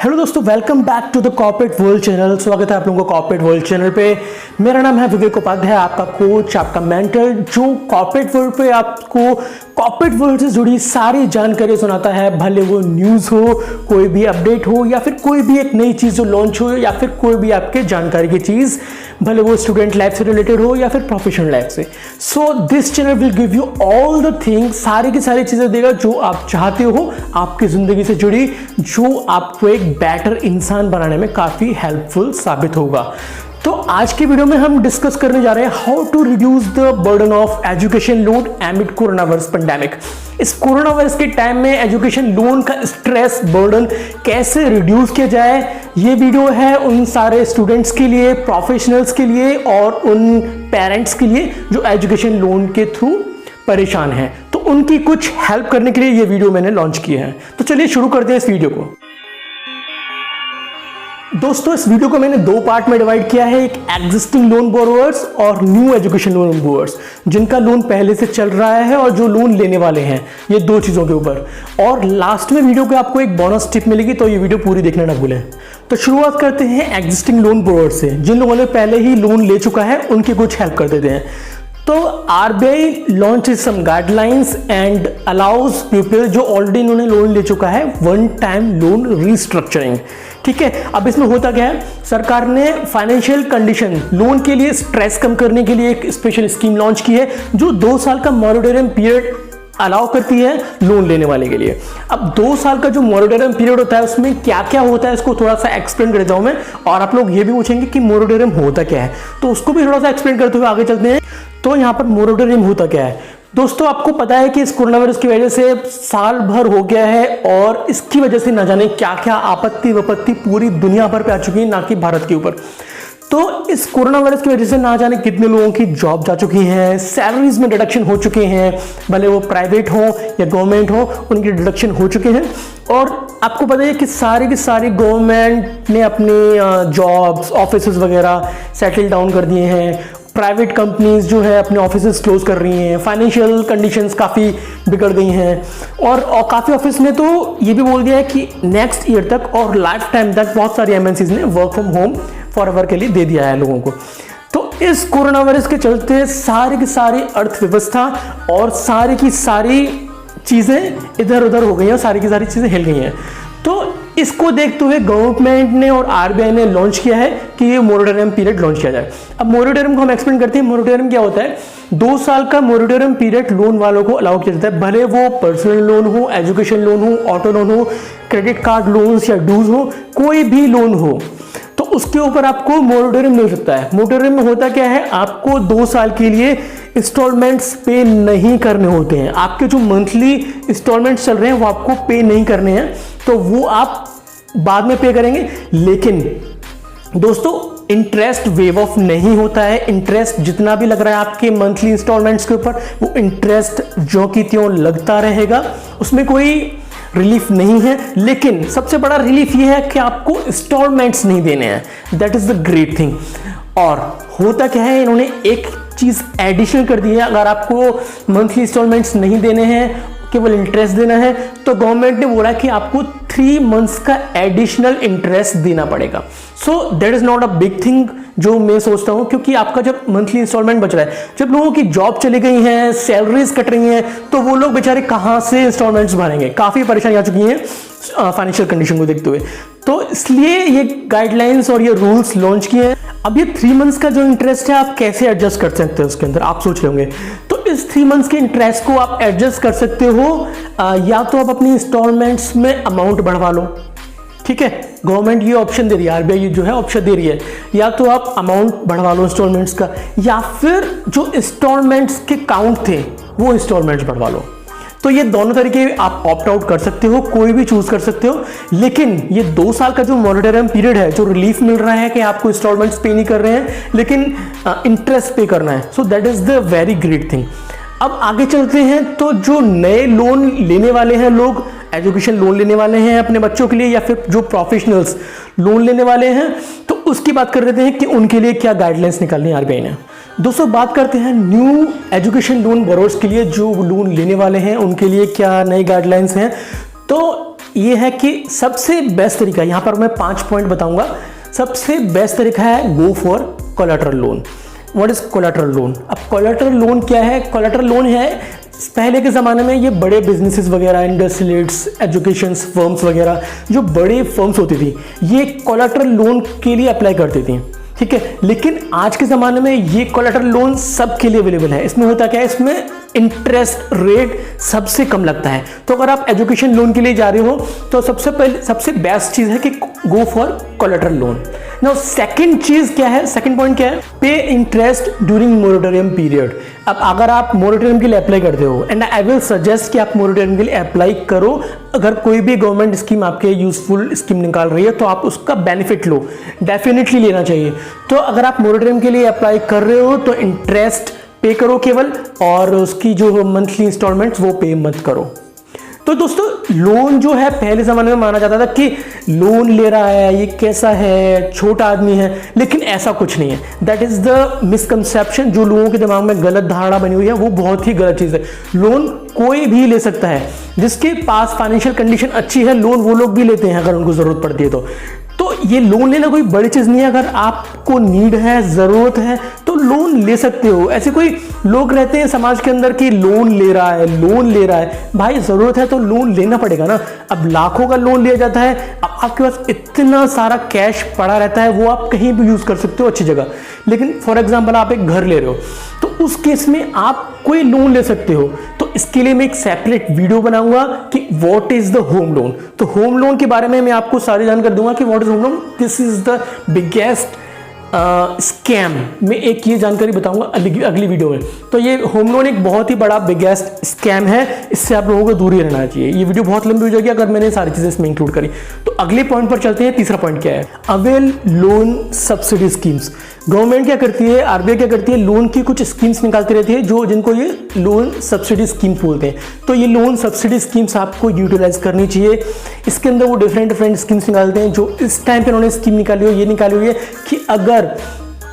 Hello दोस्तों, welcome back to the corporate world channel. स्वागत है आप लोगों का कॉर्पोरेट वर्ल्ड चैनल पे। मेरा नाम है विवेक उपाध्याय, आपका कोच, आपका मेंटर, जो कॉर्पोरेट वर्ल्ड पे आपको कॉर्पोरेट वर्ल्ड से जुड़ी सारी जानकारी सुनाता है। भले वो न्यूज़ हो, कोई भी अपडेट हो, या फिर कोई भी एक नई चीज़ जो लॉन्च हो, या फिर कोई भी आपके जानकारी की चीज़, भले वो स्टूडेंट लाइफ से रिलेटेड हो या फिर प्रोफेशनल लाइफ से। So this channel will give you all the things, सारी की सारी चीज़ें देगा जो आप चाहते हो आपकी ज़िंदगी से जुड़ी, जो आपको एक बेटर इंसान बनाने में काफ़ी हेल्पफुल साबित होगा। तो आज की वीडियो में हम डिस्कस करने जा रहे हैं how to reduce the burden of education loan amid corona virus pandemic. इस कोरोना वायरस के टाइम में एजुकेशन लोन का स्ट्रेस बर्डन कैसे रिड्यूस किया जाए, ये वीडियो है उन सारे स्टूडेंट्स के लिए, प्रोफेशनल्स के लिए और उन पेरेंट्स के लिए जो एजुकेशन लोन के थ्रू परेशान हैं। तो उनकी कुछ हेल्प करने के लिए ये वीडियो मैंने लॉन्च किया है। तो चलिए शुरू करते हैं इस वीडियो को। दोस्तों, इस वीडियो को मैंने दो पार्ट में डिवाइड किया है, एक एग्जिस्टिंग लोन बोरोवर्स और न्यू एजुकेशन लोन बोरोवर्स, जिनका लोन पहले से चल रहा है और जो लोन लेने वाले हैं, ये दो चीज़ों के ऊपर। और लास्ट में वीडियो पे आपको एक बोनस टिप मिलेगी, तो ये वीडियो पूरी देखना ना भूलें। तो शुरुआत करते हैं एग्जिस्टिंग लोन बोरोवर्स से। जिन लोगों ने पहले ही लोन ले चुका है उनकी कुछ हेल्प कर देते हैं। तो RBI launch some guidelines and allows people जो ऑलरेडी इन्होंने लोन ले चुका है वन टाइम लोन रीस्ट्रक्चरिंग। ठीक है, अब इसमें होता क्या है, सरकार ने फाइनेंशियल कंडीशन लोन के लिए स्ट्रेस कम करने के लिए एक स्पेशल स्कीम लॉन्च की है जो 2 साल का मॉरिटोरियम पीरियड अलाउ करती है लोन लेने वाले के लिए। अब 2 साल का जो मॉरिटोरियम पीरियड होता है उसमें क्या क्या होता है इसको थोड़ा सा एक्सप्लेन कर देता हूं मैं, और आप लोग ये भी पूछेंगे कि मॉरिटोरियम होता क्या है, तो उसको भी थोड़ा सा एक्सप्लेन करते हुए आगे चलते हैं। तो यहाँ पर मॉरिटोरियम होता क्या है दोस्तों, आपको पता है कि इस कोरोना वायरस की वजह से साल भर हो गया है और इसकी वजह से न जाने क्या क्या आपत्ति विपत्ति पूरी दुनिया भर पे आ चुकी है, ना कि भारत के ऊपर। तो इस कोरोना वायरस की वजह से ना जाने कितने लोगों की जॉब जा चुकी हैं, सैलरीज में डिडक्शन हो चुके हैं, भले वो प्राइवेट हो या गवर्नमेंट हो, उनके डिडक्शन हो चुके हैं। और आपको पता है कि सारी की सारी गवर्नमेंट ने अपने जॉब्स ऑफिस वगैरह सेटल डाउन कर दिए हैं, प्राइवेट कंपनीज जो है अपने ऑफिसेज क्लोज कर रही हैं, फाइनेंशियल कंडीशंस काफ़ी बिगड़ गई हैं, और काफ़ी ऑफिस ने तो ये भी बोल दिया है कि नेक्स्ट ईयर तक और लाइफ टाइम तक बहुत सारी एमएनसीज ने वर्क फ्रॉम होम फॉरएवर के लिए दे दिया है लोगों को। तो इस कोरोना वायरस के चलते सारी की सारी अर्थव्यवस्था और सारी की सारी चीज़ें इधर उधर हो गई हैं, सारी की सारी चीज़ें हिल गई हैं। तो इसको देखते हुए गवर्नमेंट ने और आरबीआई ने लॉन्च किया है कि ये मोरेटोरियम पीरियड लॉन्च किया जाए। अब मोरेटोरियम को हम एक्सप्लेन करते हैं। मोरेटोरियम क्या होता है, 2 साल का मोरेटोरियम पीरियड लोन वालों को अलाउ किया जाता है, भले वो पर्सनल लोन हो, एजुकेशन लोन हो, ऑटो लोन हो, क्रेडिट कार्ड लोन्स या ड्यूज हो, कोई भी लोन हो, तो उसके ऊपर आपको मोरेटोरियम मिल सकता है। मोरेटोरियम में होता क्या है, आपको 2 साल के लिए इंस्टॉलमेंट्स पे नहीं करने होते हैं। आपके जो मंथली इंस्टॉलमेंट्स चल रहे हैं वो आपको पे नहीं करने हैं, तो वो आप बाद में पे करेंगे। लेकिन दोस्तों, इंटरेस्ट वेव ऑफ नहीं होता है। इंटरेस्ट जितना भी लग रहा है आपके मंथली इंस्टॉलमेंट्स के ऊपर, वो इंटरेस्ट जो कि त्यों लगता रहेगा, उसमें कोई रिलीफ नहीं है। लेकिन सबसे बड़ा रिलीफ ये है कि आपको इंस्टॉलमेंट्स नहीं देने हैं। That is the great thing. और होता क्या है, इन्होंने एक चीज एडिशनल कर दी है, अगर आपको मंथली इंस्टॉलमेंट्स नहीं देने हैं, केवल इंटरेस्ट देना है, तो गवर्नमेंट ने बोला कि आपको 3 मंथ्स का एडिशनल इंटरेस्ट देना पड़ेगा। So that is not a big thing जो मैं सोचता हूं, क्योंकि आपका जब मंथली इंस्टॉलमेंट बच रहा है, जब लोगों की जॉब चली गई हैं, सैलरीज कट रही हैं, तो वो लोग बेचारे कहां से इंस्टॉलमेंट्स भरेंगे। काफी परेशानी आ चुकी है फाइनेंशियल कंडीशन को देखते हुए। तो इसलिए ये गाइडलाइंस और ये रूल्स लॉन्च किए हैं। अब ये 3 मंथ्स का जो इंटरेस्ट है आप कैसे एडजस्ट कर सकते हैं उसके अंदर, आप सोच रहे होंगे। तो इस 3 मंथ्स के इंटरेस्ट को आप एडजस्ट कर सकते हो, या तो आप अपनी इंस्टॉलमेंट्स में अमाउंट बढ़वा लो। ठीक है, गवर्नमेंट ये ऑप्शन दे रही है, आरबीआई जो है ऑप्शन दे रही है, या तो आप अमाउंट बढ़वा लो इंस्टॉलमेंट्स का, या फिर जो इंस्टॉलमेंट्स के काउंट थे वो इंस्टॉलमेंट्स बढ़वा लो। तो ये दोनों तरीके आप ऑप्ट आउट कर सकते हो, कोई भी चूज कर सकते हो। लेकिन ये 2 साल का जो मॉरिटोरियम पीरियड है, जो रिलीफ मिल रहा है कि आपको इंस्टॉलमेंट्स पे नहीं कर रहे हैं लेकिन इंटरेस्ट पे करना है, so that is the very great thing. अब आगे चलते हैं, तो जो नए लोन लेने वाले हैं लोग, एजुकेशन लोन लेने वाले हैं अपने बच्चों के लिए, या फिर जो प्रोफेशनल्स लोन लेने वाले हैं, तो उसकी बात कर लेते हैं कि उनके लिए क्या गाइडलाइंस निकालनी है आरबीआई ने। दोस्तों, बात करते हैं न्यू एजुकेशन लोन बोरोवर्स के लिए, जो लोन लेने वाले हैं उनके लिए क्या नई गाइडलाइंस हैं। तो ये है कि सबसे बेस्ट तरीका, यहाँ पर मैं 5 पॉइंट बताऊंगा। सबसे बेस्ट तरीका है गो for collateral loan. What is collateral loan? अब कोलैटरल लोन क्या है? कोलैटरल लोन है, पहले के ज़माने में ये बड़े बिजनेसेस वगैरह, इंडस्ट्रियलिस्ट्स, एजुकेशन फर्म्स वगैरह, जो बड़े फर्म्स होती थी, ये कोलैटरल लोन के लिए अप्लाई करती थी, ठीक है। लेकिन आज के ज़माने में ये कोलैटरल लोन सबके लिए अवेलेबल है। इसमें होता क्या है, इसमें इंटरेस्ट रेट सबसे कम लगता है। तो अगर आप एजुकेशन लोन के लिए जा रहे हो तो सबसे बेस्ट चीज़ है कि go for collateral loan. Now second चीज़ क्या है, सेकंड पॉइंट क्या है? पे इंटरेस्ट ड्यूरिंग मोरेटोरियम पीरियड। अब अगर आप मोरेटोरियम के लिए अप्लाई करते हो, एंड आई विल सजेस्ट कि आप मोरेटोरियम के लिए अप्लाई करो। अगर कोई भी गवर्नमेंट स्कीम आपके यूजफुल स्कीम निकाल रही है तो आप उसका बेनिफिट लो, डेफिनेटली लेना चाहिए। तो अगर आप मोरेटोरियम के लिए अप्लाई कर रहे हो तो इंटरेस्ट पे करो केवल, और उसकी जो मंथली इंस्टॉलमेंट्स वो पे मत करो। तो दोस्तों, लोन जो है पहले ज़माने में माना जाता था कि लोन ले रहा है, ये कैसा है, छोटा आदमी है, लेकिन ऐसा कुछ नहीं है। दैट इज़ द मिसकंसेप्शन, जो लोगों के दिमाग में गलत धारणा बनी हुई है, वो बहुत ही गलत चीज़ है। लोन कोई भी ले सकता है, जिसके पास फाइनेंशियल कंडीशन अच्छी है, लोन वो लोग भी लेते हैं अगर उनको ज़रूरत पड़ती है तो ये लोन लेना कोई बड़ी चीज़ नहीं है। अगर आपको नीड है, ज़रूरत है, तो लोन ले सकते हो। ऐसे कोई लोग रहते हैं समाज के अंदर कि लोन ले रहा है। भाई ज़रूरत है तो लोन लेना पड़ेगा ना। अब लाखों का लोन लिया जाता है, अब आपके पास इतना सारा कैश पड़ा रहता है, वो आप कहीं भी यूज़ कर सकते हो अच्छी जगह। लेकिन फॉर एग्जाम्पल आप एक घर ले रहे हो, तो उस केस में आप कोई लोन ले सकते हो। तो इसके लिए मैं एक सेपरेट वीडियो बनाऊंगा कि what is the home loan. तो होम लोन के बारे में मैं आपको सारी जानकारी दूंगा कि what is home loan. This is the biggest scam में एक ये जानकारी बताऊंगा अगली वीडियो में। तो ये होम लोन एक बहुत ही बड़ा बिगेस्ट स्कैम है, इससे आप लोगों को दूर ही रहना चाहिए। ये वीडियो बहुत लंबी हो जाएगी अगर मैंने सारी चीजें इसमें इंक्लूड करी। तो अगले पॉइंट पर चलते हैं। तीसरा पॉइंट क्या है? Avail loan subsidy schemes. Government क्या करती है, आरबीआई क्या करती है, लोन की कुछ स्कीम्स निकालती रहती है जिनको ये लोन सब्सिडी स्कीम्स बोलते हैं। तो ये लोन सब्सिडी स्कीम्स आपको यूटिलाइज करनी चाहिए। इसके अंदर वो डिफरेंट स्कीम्स निकालते हैं। जो इस टाइम पे उन्होंने स्कीम निकाली हुई है कि अगर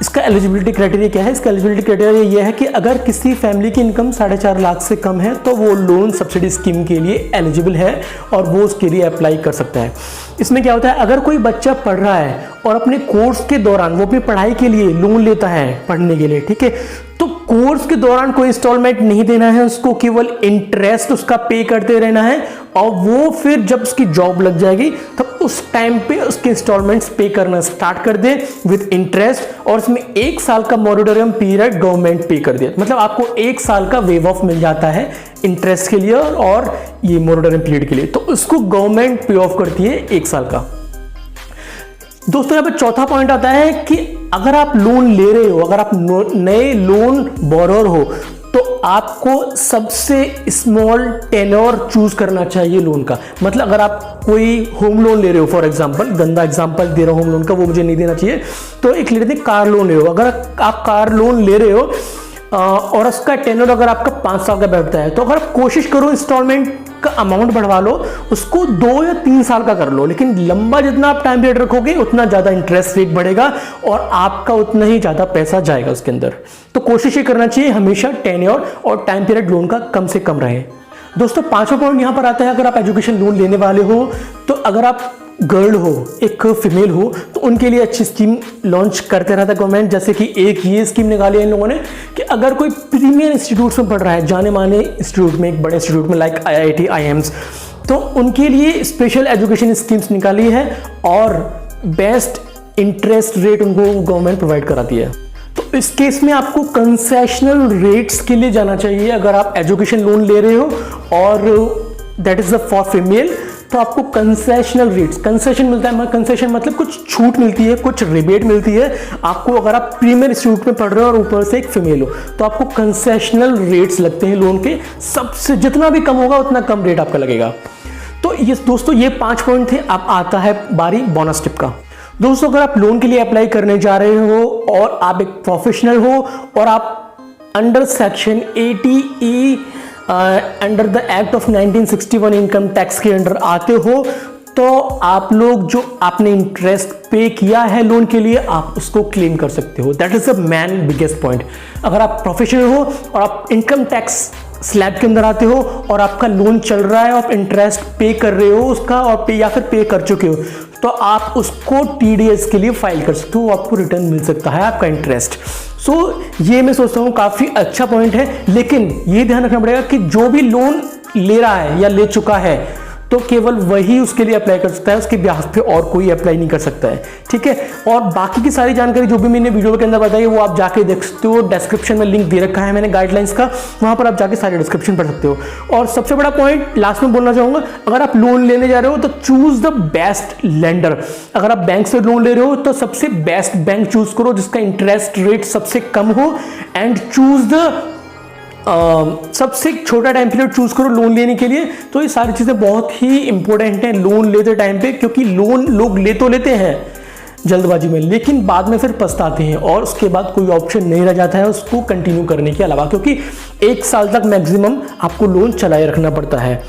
इसका एलिजिबिलिटी क्राइटेरिया क्या है? इसका एलिजिबिलिटी क्राइटेरिया ये है कि अगर किसी फैमिली की इनकम 4.5 लाख से कम है तो वो लोन सब्सिडी स्कीम के लिए एलिजिबल है और वो उसके लिए अप्लाई कर सकता है। इसमें क्या होता है, अगर कोई बच्चा पढ़ रहा है और अपने कोर्स के दौरान वो अपनी पढ़ाई के लिए लोन लेता है पढ़ने के लिए, ठीक है, तो कोर्स के दौरान कोई इंस्टॉलमेंट नहीं देना है उसको, केवल इंटरेस्ट उसका पे करते रहना है। और वो फिर जब उसकी जॉब लग जाएगी तब उस टाइम पे उसके इंस्टॉलमेंट्स पे करना स्टार्ट कर दे विद इंटरेस्ट। और इसमें 1 साल का मोरेटोरियम पीरियड गवर्नमेंट पे कर दे, मतलब आपको 1 साल का वेव ऑफ मिल जाता है इंटरेस्ट के लिए और ये मोरेटोरियम पीरियड के लिए। तो उसको गवर्नमेंट पे ऑफ करती है 1 साल का। दोस्तों, यहाँ पे चौथा पॉइंट आता है कि अगर आप लोन ले रहे हो, अगर आप नए लोन बोरोर हो, तो आपको सबसे स्मॉल टेन्योर चूज करना चाहिए लोन का। मतलब अगर आप कोई होम लोन ले रहे हो, फॉर एग्जांपल, गंदा एग्जांपल दे रहा हूं होम लोन का, वो मुझे नहीं देना चाहिए, तो एक ले लेते हैं कार लोन ले रहे हो। अगर आप कार लोन ले रहे हो और उसका टेन्योर अगर आपका 5 साल का बैठता है, तो अगर आप कोशिश करो इंस्टॉलमेंट का अमाउंट बढ़वा लो, उसको 2 या 3 साल का कर लो। लेकिन लंबा जितना आप टाइम पीरियड रखोगे उतना ज्यादा इंटरेस्ट रेट बढ़ेगा और आपका उतना ही ज्यादा पैसा जाएगा उसके अंदर। तो कोशिश ये करना चाहिए हमेशा टेन्योर और टाइम पीरियड लोन का कम से कम रहे। दोस्तों, 5वां पॉइंट यहां पर आता है, अगर आप एजुकेशन लोन लेने वाले हो, तो अगर आप गर्ल हो, एक फीमेल हो, तो उनके लिए अच्छी स्कीम लॉन्च करते रहता है गवर्नमेंट। जैसे कि एक ये स्कीम निकाली है इन लोगों ने कि अगर कोई प्रीमियर इंस्टीट्यूट में पढ़ रहा है, जाने माने इंस्टीट्यूट में, एक बड़े इंस्टीट्यूट में लाइक IIT, IIMs, तो उनके लिए स्पेशल एजुकेशन स्कीम्स निकाली है और बेस्ट इंटरेस्ट रेट उनको गवर्नमेंट प्रोवाइड कराती है। तो इस केस में आपको कंसेशनल रेट्स के लिए जाना चाहिए। अगर आप एजुकेशन लोन ले रहे हो और दैट इज फॉर फीमेल, तो आपको कंसेशनल रेट्स, कंसेशन मिलता है, कंसेशन मतलब कुछ छूट मिलती है, कुछ रिबेट मिलती है आपको। अगर आप प्रीमियर इंस्टीट्यूट में पढ़ रहे हो और ऊपर से एक फीमेल हो, तो आपको कंसेशनल रेट्स लगते हैं लोन के। सबसे जितना भी कम होगा उतना कम रेट आपका लगेगा। तो ये दोस्तों, ये 5 पॉइंट थे। अब आता है बारी बोनस टिप का। दोस्तों, अगर आप लोन के लिए अप्लाई करने जा रहे हो और आप एक प्रोफेशनल हो और आप under section 80E under the act of 1961 income tax के अंडर आते हो, तो आप लोग जो आपने इंटरेस्ट पे किया है लोन के लिए, आप उसको क्लेम कर सकते हो। That is the man biggest point. अगर आप प्रोफेशनल हो और आप इनकम टैक्स स्लैब के अंदर आते हो और आपका लोन चल रहा है, आप इंटरेस्ट पे कर रहे हो उसका और या फिर पे कर चुके हो, तो आप उसको TDS के लिए फाइल कर सकते हो, आपको रिटर्न मिल सकता है आपका इंटरेस्ट। ये मैं सोचता हूँ काफ़ी अच्छा पॉइंट है। लेकिन ये ध्यान रखना पड़ेगा कि जो भी लोन ले रहा है या ले चुका है तो केवल वही उसके लिए अप्लाई कर सकता है, उसके ब्याज पे और कोई अप्लाई नहीं कर सकता है, ठीक है। और बाकी की सारी जानकारी जो भी मैंने वीडियो के अंदर बताई वो आप जाके देख सकते हो, डिस्क्रिप्शन में लिंक दे रखा है मैंने गाइडलाइंस का, वहां पर आप जाके सारे डिस्क्रिप्शन पढ़ सकते हो। और सबसे बड़ा पॉइंट लास्ट में बोलना चाहूंगा, अगर आप लोन लेने जा रहे हो तो चूज द बेस्ट लेंडर। अगर आप बैंक से लोन ले रहे हो तो सबसे बेस्ट बैंक चूज करो जिसका इंटरेस्ट रेट सबसे कम हो, एंड चूज द सबसे छोटा टाइम पीरियड चूज करो लोन लेने के लिए। तो ये सारी चीजें बहुत ही इंपॉर्टेंट हैं लोन लेते टाइम पे, क्योंकि लोन लोग ले तो लेते हैं जल्दबाजी में, लेकिन बाद में फिर पछताते हैं और उसके बाद कोई ऑप्शन नहीं रह जाता है उसको कंटिन्यू करने के अलावा, क्योंकि 1 साल तक मैक्सिमम आपको लोन चलाए रखना पड़ता है।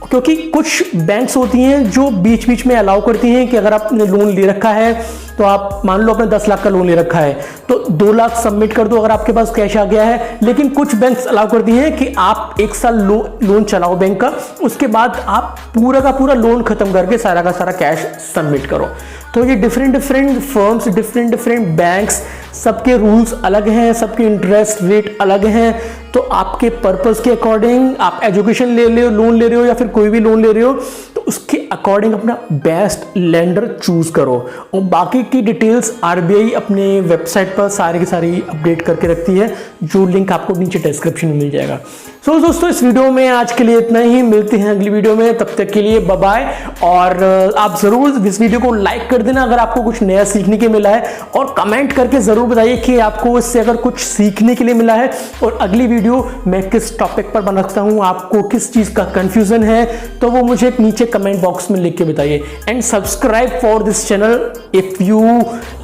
क्योंकि कुछ बैंक्स होती हैं जो बीच बीच में अलाउ करती हैं कि अगर आपने लोन ले रखा है तो आप मान लो आपने 10 लाख का लोन ले रखा है तो 2 लाख सबमिट कर दो अगर आपके पास कैश आ गया है। लेकिन कुछ बैंक्स अलाउ करती हैं कि आप 1 साल लोन चलाओ बैंक का, उसके बाद आप पूरा का पूरा लोन खत्म करके सारा का सारा कैश सबमिट करो। तो ये डिफरेंट फर्म्स, डिफरेंट बैंक्स, सबके रूल्स अलग हैं, सबके इंटरेस्ट रेट अलग हैं। तो आपके पर्पस के अकॉर्डिंग आप एजुकेशन ले रहे हो, लोन ले रहे हो या फिर कोई भी लोन ले रहे हो, तो उसके अकॉर्डिंग अपना बेस्ट लेंडर चूज करो। और बाकी की डिटेल्स RBI अपने वेबसाइट पर सारी की सारी अपडेट करके रखती है, जो लिंक आपको नीचे डिस्क्रिप्शन में मिल जाएगा। सो दोस्तों इस वीडियो में आज के लिए इतना ही, मिलते हैं अगली वीडियो में, तब तक के लिए बाय बाय। और आप जरूर इस वीडियो को लाइक कर देना अगर आपको कुछ नया सीखने के मिला है, और कमेंट करके जरूर बताइए कि आपको इससे अगर कुछ सीखने के लिए मिला है और अगली वीडियो मैं किस टॉपिक पर बना सकता हूं, आपको किस चीज का कंफ्यूजन है, तो वो मुझे नीचे कमेंट बॉक्स में लिख के बताइए। And subscribe for this channel if you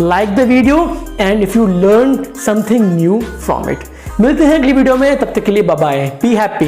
like the video and if you learn something new from it. मिलते हैं अगली वीडियो में, तब तक के लिए बाय बाय, बी हैप्पी।